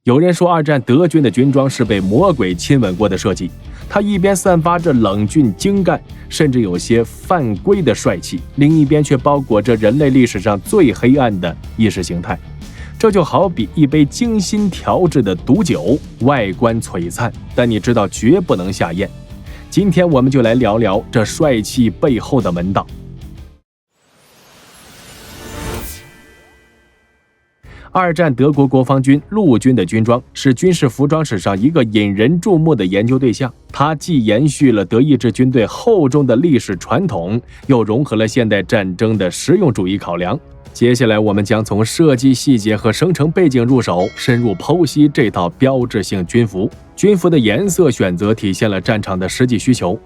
有人说二战德军的军装是被魔鬼亲吻过的设计，它一边散发着冷峻精干，甚至有些犯规的帅气，另一边却包裹着人类历史上最黑暗的意识形态。这就好比一杯精心调制的毒酒，外观璀璨，但你知道绝不能下咽。今天我们就来聊聊这帅气背后的门道。二战德国国防军陆军的军装是军事服装史上一个引人注目的研究对象，它既延续了德意志军队厚重的历史传统，又融合了现代战争的实用主义考量。接下来我们将从设计细节和生成背景入手，深入剖析这套标志性军服。军服的颜色选择体现了战场的实际需求。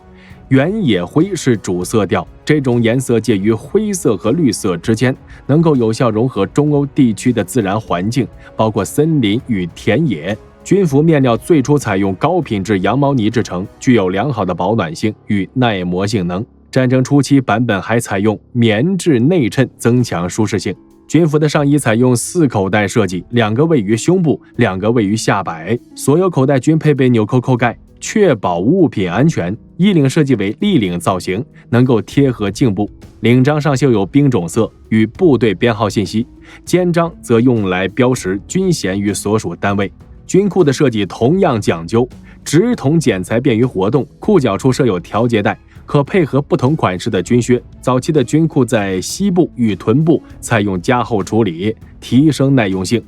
原野灰是主色调，这种颜色介于灰色和绿色之间，能够有效融合中欧地区的自然环境，包括森林与田野。军服面料最初采用高品质羊毛呢制成，具有良好的保暖性与耐磨性能。战争初期版本还采用棉质内衬，增强舒适性。军服的上衣采用4口袋设计，2个位于胸部，2个位于下摆，所有口袋均配备纽扣扣盖，确保物品安全。衣领设计为立领造型，能够贴合颈部，领章上绣有兵种色与部队编号信息，肩章则用来标识军衔与所属单位。军裤的设计同样讲究，直筒剪裁便于活动，裤脚处设有调节带，可配合不同款式的军靴。早期的军裤在膝部与臀部采用加厚处理，提升耐用性。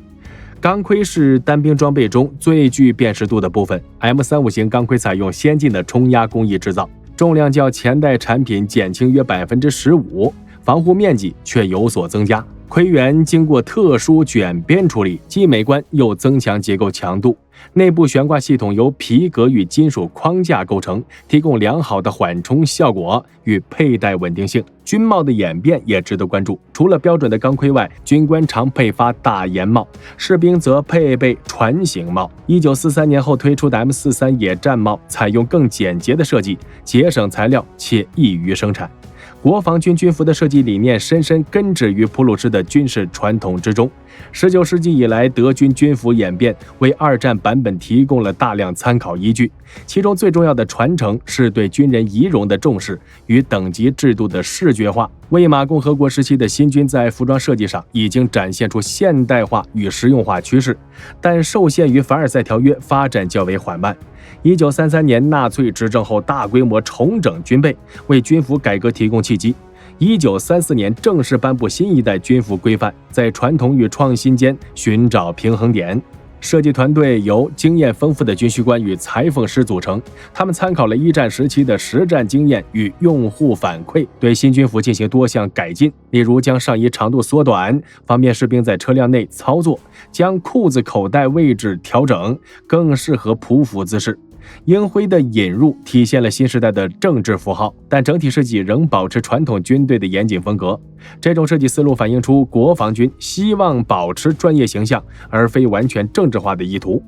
钢盔是单兵装备中最具辨识度的部分。M35型钢盔采用先进的冲压工艺制造，重量较前代产品减轻约 15%， 防护面积却有所增加。盔缘经过特殊卷边处理，既美观又增强结构强度。内部悬挂系统由皮革与金属框架构成，提供良好的缓冲效果与佩戴稳定性。军帽的演变也值得关注，除了标准的钢盔外，军官常配发大檐帽，士兵则配备船形帽。1943年后推出的 M43野战帽采用更简洁的设计，节省材料且易于生产。国防军军服的设计理念深深根植于普鲁士的军事传统之中。19世纪以来，德军军服演变为二战版本提供了大量参考依据，其中最重要的传承是对军人仪容的重视与等级制度的视觉化。魏玛共和国时期的新军在服装设计上已经展现出现代化与实用化趋势，但受限于凡尔赛条约，发展较为缓慢。1933年纳粹执政后，大规模重整军备，为军服改革提供契机。1934年正式颁布新一代军服规范，在传统与创新间寻找平衡点。设计团队由经验丰富的军需官与裁缝师组成，他们参考了一战时期的实战经验与用户反馈，对新军服进行多项改进，例如将上衣长度缩短，方便士兵在车辆内操作；将裤子口袋位置调整，更适合匍匐姿势。鹰灰的引入体现了新时代的政治符号，但整体设计仍保持传统军队的严谨风格。这种设计思路反映出国防军希望保持专业形象，而非完全政治化的意图。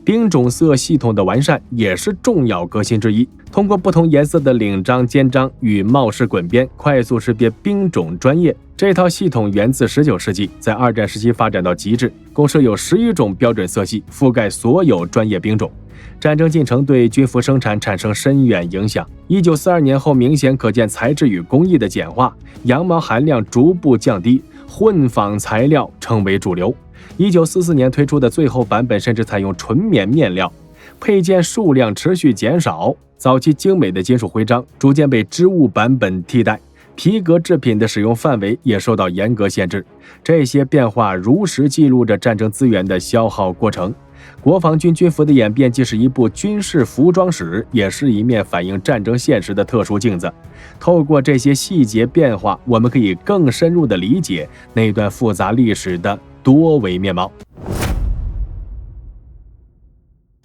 兵种色系统的完善也是重要革新之一，通过不同颜色的领章、肩章与帽式滚边，快速识别兵种专业。这套系统源自19世纪，在二战时期发展到极致，共设有11种标准色系，覆盖所有专业兵种。战争进程对军服生产产生深远影响。1942年后，明显可见材质与工艺的简化，羊毛含量逐步降低，混纺材料成为主流。1944年推出的最后版本甚至采用纯棉面料，配件数量持续减少。早期精美的金属徽章逐渐被织物版本替代，皮革制品的使用范围也受到严格限制。这些变化如实记录着战争资源的消耗过程。国防军军服的演变既是一部军事服装史，也是一面反映战争现实的特殊镜子。透过这些细节变化，我们可以更深入地理解那段复杂历史的多维面貌。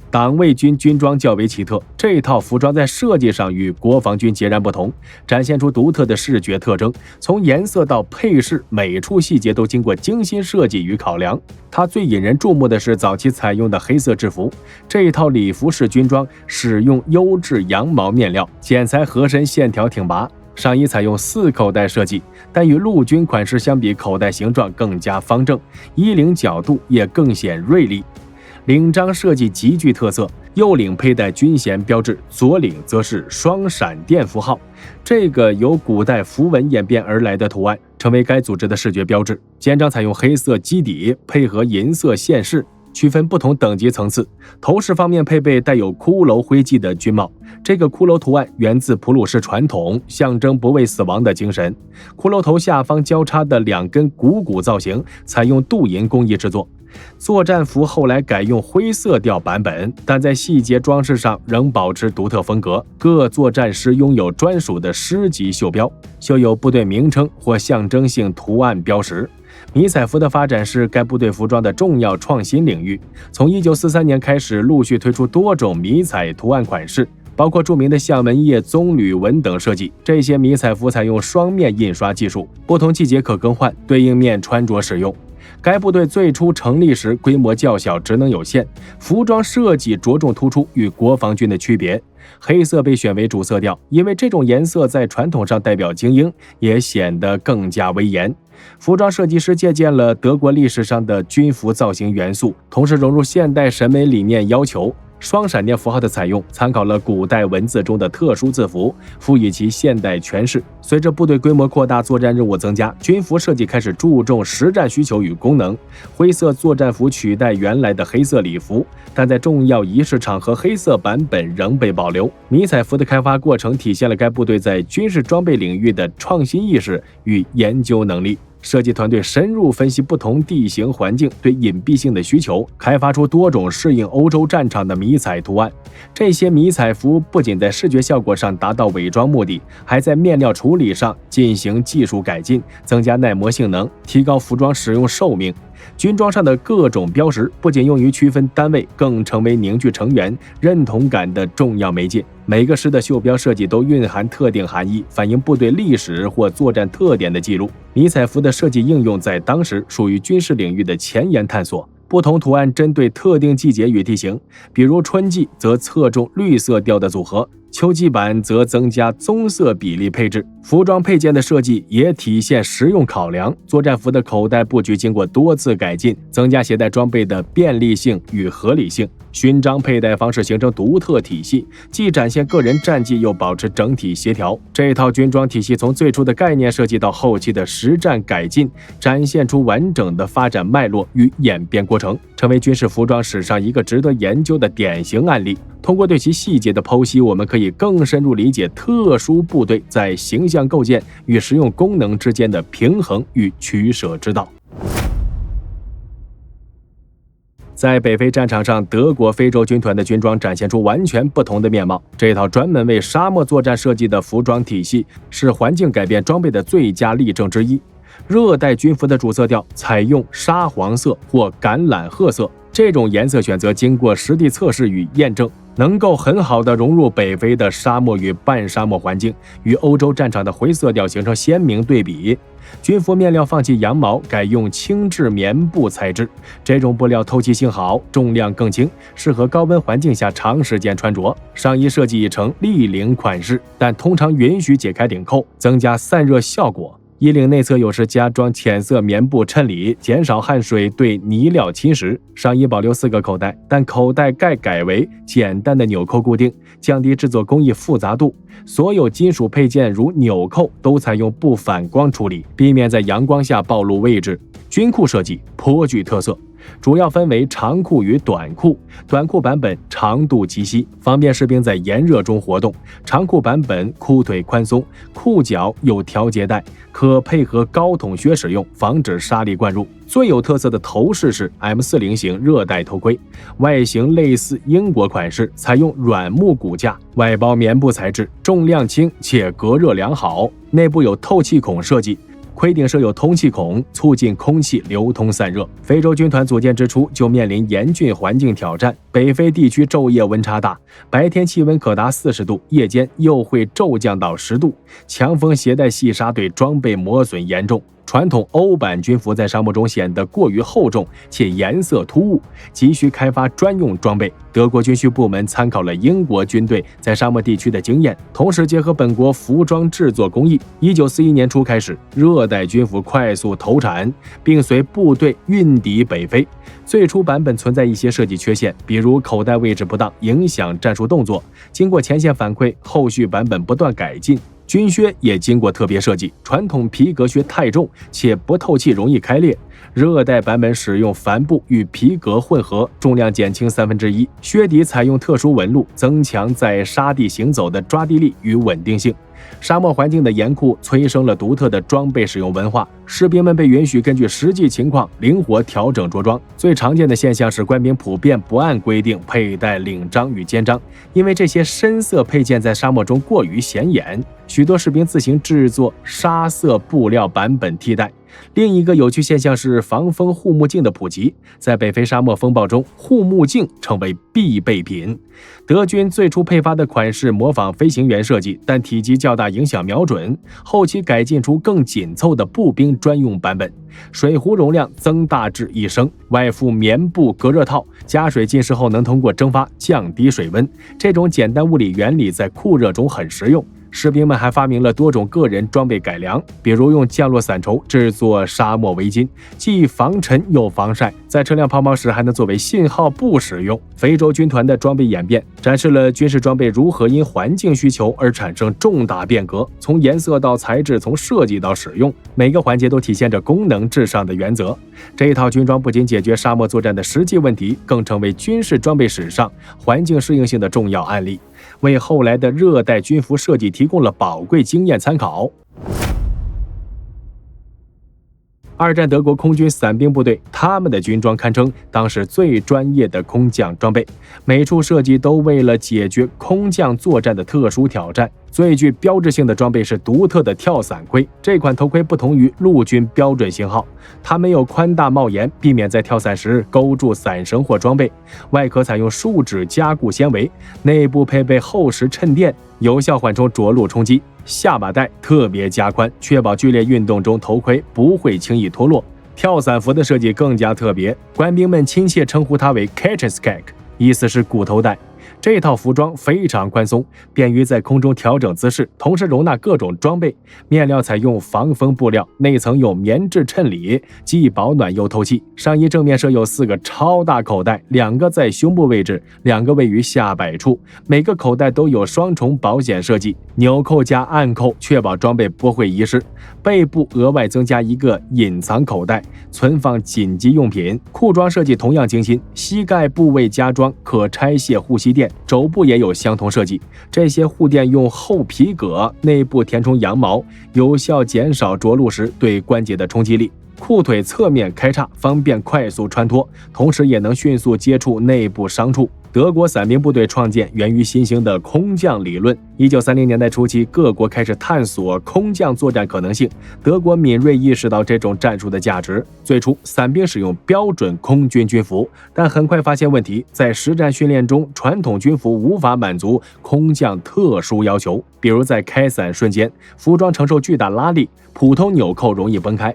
党卫军军装较为奇特，这套服装在设计上与国防军截然不同，展现出独特的视觉特征，从颜色到配饰，每处细节都经过精心设计与考量。它最引人注目的是早期采用的黑色制服，这一套礼服式军装使用优质羊毛面料，剪裁合身，线条挺拔。上衣采用4口袋设计，但与陆军款式相比，口袋形状更加方正，衣领角度也更显锐利。领章设计极具特色，右领佩戴军衔标志，左领则是双闪电符号。这个由古代符文演变而来的图案，成为该组织的视觉标志。肩章采用黑色基底，配合银色线饰，区分不同等级层次。头饰方面配备带有骷髅徽记的军帽，这个骷髅图案源自普鲁士传统，象征不畏死亡的精神。骷髅头下方交叉的2根股骨造型，采用镀银工艺制作。作战服后来改用灰色调版本，但在细节装饰上仍保持独特风格。各作战师拥有专属的师级袖标，绣有部队名称或象征性图案标识。迷彩服的发展是该部队服装的重要创新领域。从1943年开始，陆续推出多种迷彩图案款式，包括著名的象纹叶、棕榈纹等设计。这些迷彩服采用双面印刷技术，不同季节可更换，对应面穿着使用。该部队最初成立时规模较小，职能有限，服装设计着重突出与国防军的区别。黑色被选为主色调，因为这种颜色在传统上代表精英，也显得更加威严。服装设计师借鉴了德国历史上的军服造型元素，同时融入现代审美理念要求。双闪电符号的采用参考了古代文字中的特殊字符，赋予其现代诠释。随着部队规模扩大，作战任务增加，军服设计开始注重实战需求与功能。灰色作战服取代原来的黑色礼服，但在重要仪式场合，黑色版本仍被保留。迷彩服的开发过程体现了该部队在军事装备领域的创新意识与研究能力。设计团队深入分析不同地形环境对隐蔽性的需求，开发出多种适应欧洲战场的迷彩图案。这些迷彩服不仅在视觉效果上达到伪装目的，还在面料处理上进行技术改进，增加耐磨性能，提高服装使用寿命。军装上的各种标识不仅用于区分单位，更成为凝聚成员认同感的重要媒介。每个师的袖标设计都蕴含特定含义，反映部队历史或作战特点的记录。迷彩服的设计应用在当时属于军事领域的前沿探索。不同图案针对特定季节与地形，比如春季则侧重绿色调的组合，秋季版则增加棕色比例配置。服装配件的设计也体现实用考量。作战服的口袋布局经过多次改进，增加携带装备的便利性与合理性。勋章佩戴方式形成独特体系，既展现个人战绩，又保持整体协调。这套军装体系从最初的概念设计到后期的实战改进，展现出完整的发展脉络与演变过程，成为军事服装史上一个值得研究的典型案例。通过对其细节的剖析，我们可以更深入理解特殊部队在形象构建与实用功能之间的平衡与取舍之道。在北非战场上，德国非洲军团的军装展现出完全不同的面貌。这套专门为沙漠作战设计的服装体系是环境改变装备的最佳例证之一。热带军服的主色调采用沙黄色或橄榄褐色，这种颜色选择经过实地测试与验证，能够很好地融入北非的沙漠与半沙漠环境，与欧洲战场的灰色调形成鲜明对比。军服面料放弃羊毛，改用轻质棉布材质，这种布料透气性好，重量更轻，适合高温环境下长时间穿着。上衣设计呈立领款式，但通常允许解开领扣，增加散热效果。衣领内侧有时加装浅色棉布衬里，减少汗水对呢料侵蚀。上衣保留4个口袋，但口袋盖改为简单的纽扣固定，降低制作工艺复杂度。所有金属配件如纽扣都采用不反光处理，避免在阳光下暴露位置。军裤设计颇具特色，主要分为长裤与短裤。短裤版本长度及膝，方便士兵在炎热中活动；长裤版本裤腿宽松，裤脚有调节带，可配合高筒靴使用，防止沙粒灌入。最有特色的头饰是 M40 型热带头盔，外形类似英国款式，采用软木骨架，外包棉布材质，重量轻且隔热良好，内部有透气孔设计。盔顶设有通气孔，促进空气流通散热。非洲军团组建之初就面临严峻环境挑战，北非地区昼夜温差大，白天气温可达40度，夜间又会骤降到10度，强风携带细沙对装备磨损严重。传统欧版军服在沙漠中显得过于厚重且颜色突兀，急需开发专用装备。德国军需部门参考了英国军队在沙漠地区的经验，同时结合本国服装制作工艺。1941年初开始，热带军服快速投产，并随部队运抵北非。最初版本存在一些设计缺陷，比如口袋位置不当，影响战术动作。经过前线反馈，后续版本不断改进。军靴也经过特别设计，传统皮革靴太重且不透气，容易开裂。热带版本使用帆布与皮革混合，重量减轻1/3。靴底采用特殊纹路，增强在沙地行走的抓地力与稳定性。沙漠环境的严酷催生了独特的装备使用文化，士兵们被允许根据实际情况灵活调整着装。最常见的现象是官兵普遍不按规定佩戴领章与肩章，因为这些深色配件在沙漠中过于显眼，许多士兵自行制作沙色布料版本替代。另一个有趣现象是防风护目镜的普及，在北非沙漠风暴中，护目镜成为必备品。德军最初配发的款式模仿飞行员设计，但体积较大，影响瞄准。后期改进出更紧凑的步兵专用版本，水壶容量增大至1升，外附棉布隔热套，加水浸湿后能通过蒸发降低水温。这种简单物理原理在酷热中很实用。士兵们还发明了多种个人装备改良，比如用降落伞绸制作沙漠围巾，既防尘又防晒，在车辆抛锚时还能作为信号布使用。非洲军团的装备演变展示了军事装备如何因环境需求而产生重大变革，从颜色到材质，从设计到使用，每个环节都体现着功能至上的原则。这一套军装不仅解决沙漠作战的实际问题，更成为军事装备史上环境适应性的重要案例，为后来的热带军服设计提供了宝贵经验参考。二战德国空军伞兵部队，他们的军装堪称当时最专业的空降装备，每处设计都为了解决空降作战的特殊挑战。最具标志性的装备是独特的跳伞盔，这款头盔不同于陆军标准型号，它没有宽大帽檐，避免在跳伞时勾住伞绳或装备。外壳采用树脂加固纤维，内部配备厚实衬垫，有效缓冲着陆冲击。下巴带特别加宽，确保剧烈运动中头盔不会轻易脱落。跳伞服的设计更加特别，官兵们亲切称呼它为 Ketcheskeg， 意思是骨头带。这套服装非常宽松，便于在空中调整姿势，同时容纳各种装备。面料采用防风布料，内层有棉质衬里，既保暖又透气。上衣正面设有4个超大口袋，2个在胸部位置，2个位于下摆处，每个口袋都有双重保险设计，纽扣加暗扣，确保装备不会遗失。背部额外增加一个隐藏口袋，存放紧急用品。裤装设计同样精心，膝盖部位加装可拆卸护膝垫，肘部也有相同设计。这些护垫用厚皮革，内部填充羊毛，有效减少着陆时对关节的冲击力。裤腿侧面开叉，方便快速穿脱，同时也能迅速接触内部伤处。德国伞兵部队创建源于新兴的空降理论。1930年代初期，各国开始探索空降作战可能性。德国敏锐意识到这种战术的价值。最初，伞兵使用标准空军军服，但很快发现问题，在实战训练中，传统军服无法满足空降特殊要求，比如在开伞瞬间，服装承受巨大拉力，普通纽扣容易崩开。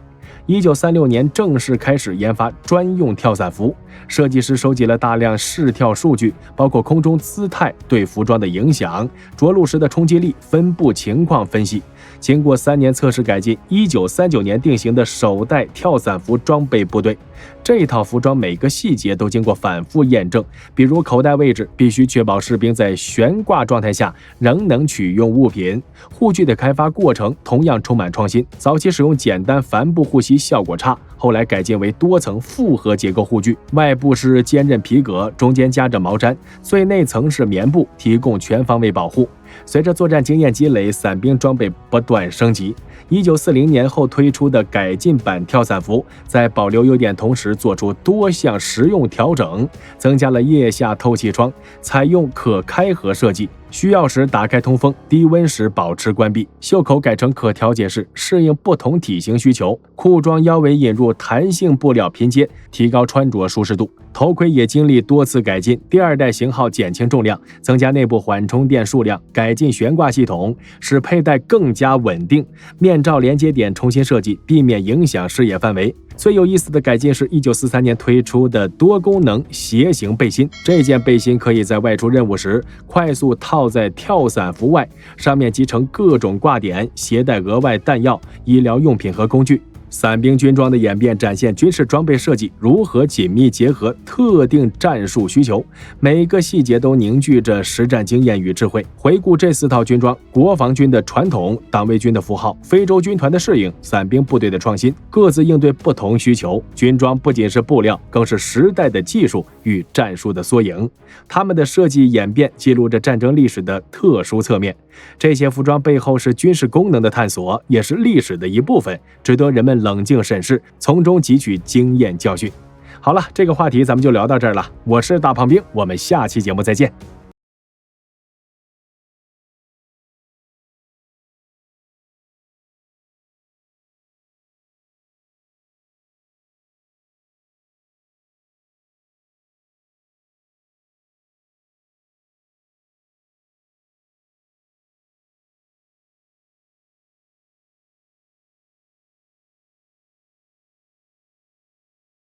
1936年正式开始研发专用跳伞服，设计师收集了大量试跳数据，包括空中姿态对服装的影响、着陆时的冲击力、分布情况分析。经过3年测试改进，1939年定型的首代跳伞服装备部队。这套服装每个细节都经过反复验证，比如口袋位置必须确保士兵在悬挂状态下仍能取用物品。护具的开发过程同样充满创新，早期使用简单帆布护膝效果差，后来改进为多层复合结构护具，外部是坚韧皮革，中间夹着毛毡，最内层是棉布，提供全方位保护。随着作战经验积累，伞兵装备不断升级。1940年后推出的改进版跳伞服，在保留优点同时做出多项实用调整，增加了腋下透气窗，采用可开合设计，需要时打开通风，低温时保持关闭。袖口改成可调节式，适应不同体型需求。裤装腰围引入弹性布料拼接，提高穿着舒适度。头盔也经历多次改进，第2代型号减轻重量，增加内部缓冲垫数量，改改进悬挂系统，使佩戴更加稳定。面罩连接点重新设计，避免影响视野范围。最有意思的改进是1943年推出的多功能斜形背心。这件背心可以在外出任务时快速套在跳伞服外，上面集成各种挂点，携带额外弹药、医疗用品和工具。伞兵军装的演变展现军事装备设计如何紧密结合特定战术需求，每个细节都凝聚着实战经验与智慧。回顾这4套军装，国防军的传统、党卫军的符号、非洲军团的适应、伞兵部队的创新，各自应对不同需求。军装不仅是布料，更是时代的技术与战术的缩影。他们的设计演变记录着战争历史的特殊侧面。这些服装背后是军事功能的探索，也是历史的一部分，值得人们冷静审视，从中汲取经验教训。好了，这个话题咱们就聊到这儿了。我是大胖兵，我们下期节目再见。